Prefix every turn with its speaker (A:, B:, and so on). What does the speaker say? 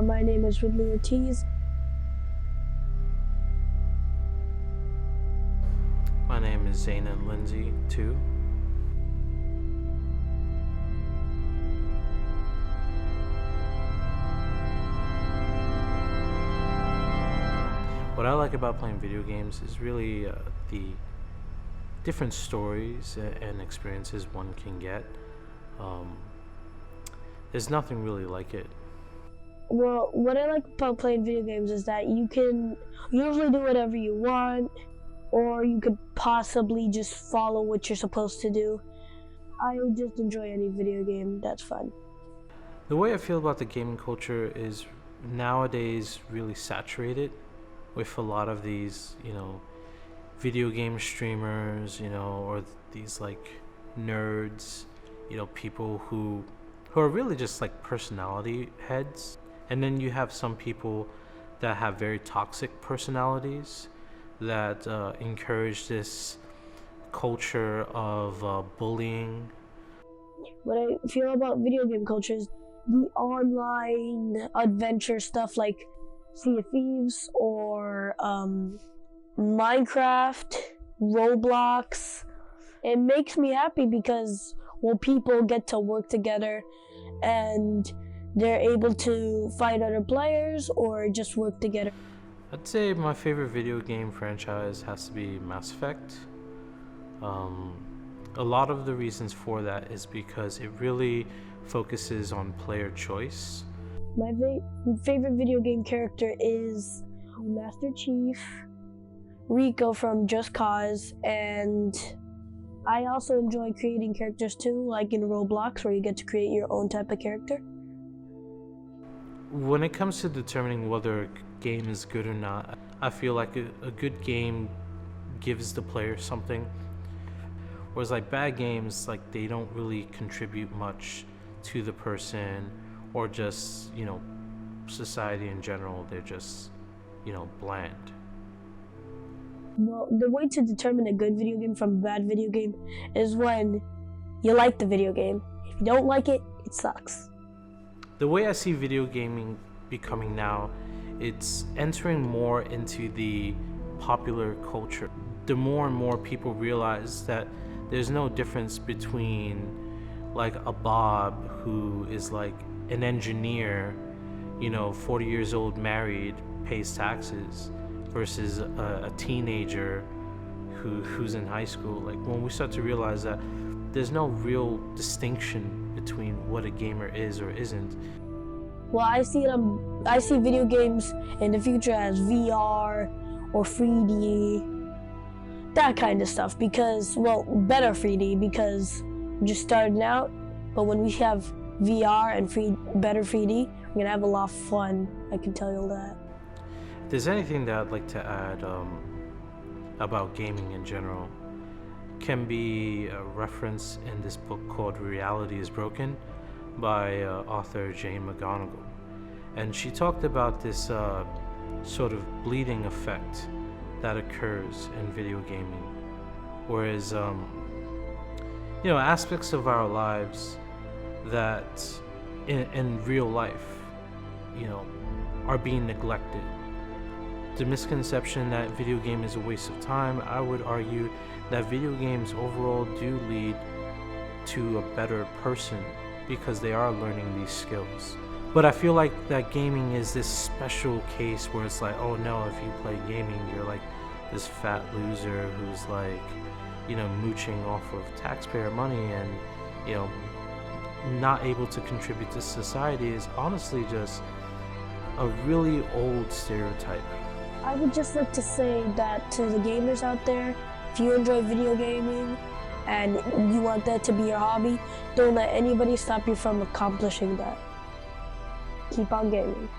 A: My name is Ridley Ortiz.
B: My name is Zayn Lindsay, too. What I like about playing video games is really the different stories and experiences one can get. Um, there's nothing really like it.
A: Well, what I like about playing video games is that you can usually do whatever you want, or you could possibly just follow what you're supposed to do. I just enjoy any video game that's fun.
B: The way I feel about the gaming culture is nowadays really saturated with a lot of these, video game streamers, or these like nerds, people who are really just like personality heads. And then you have some people that have very toxic personalities that encourage this culture of bullying.
A: What I feel about video game culture is the online adventure stuff like Sea of Thieves or Minecraft, Roblox. It makes me happy because, well, people get to work together and they're able to fight other players or just work together.
B: I'd say my favorite video game franchise has to be Mass Effect. A lot of the reasons for that is because it really focuses on player choice.
A: My favorite video game character is Master Chief, Rico from Just Cause, and I also enjoy creating characters too, like in Roblox where you get to create your own type of character.
B: When it comes to determining whether a game is good or not, I feel like a good game gives the player something, whereas like bad games, like they don't really contribute much to the person or just, society in general. They're just, bland.
A: Well, the way to determine a good video game from a bad video game is when you like the video game. If you don't like it, it sucks.
B: The way I see video gaming becoming now, it's entering more into the popular culture. The more and more people realize that there's no difference between like a Bob who is like an engineer, 40 years old, married, pays taxes, versus a teenager who's in high school. Like when we start to realize that there's no real distinction between what a gamer is or isn't.
A: Well, I see video games in the future as VR or 3D, that kind of stuff, because, well, better 3D because we're just starting out, but when we have VR and better 3D, we're gonna have a lot of fun, I can tell you that.
B: If there's anything that I'd like to add about gaming in general, can be a reference in this book called Reality is Broken by author Jane McGonigal. And she talked about this sort of bleeding effect that occurs in video gaming. Whereas, aspects of our lives that in real life, are being neglected. The misconception that video game is a waste of time, I would argue that video games overall do lead to a better person because they are learning these skills. But I feel like that gaming is this special case where it's like, oh no, if you play gaming, you're like this fat loser who's like, mooching off of taxpayer money and, not able to contribute to society is honestly just a really old stereotype.
A: I would just like to say that to the gamers out there, if you enjoy video gaming and you want that to be your hobby, don't let anybody stop you from accomplishing that. Keep on gaming.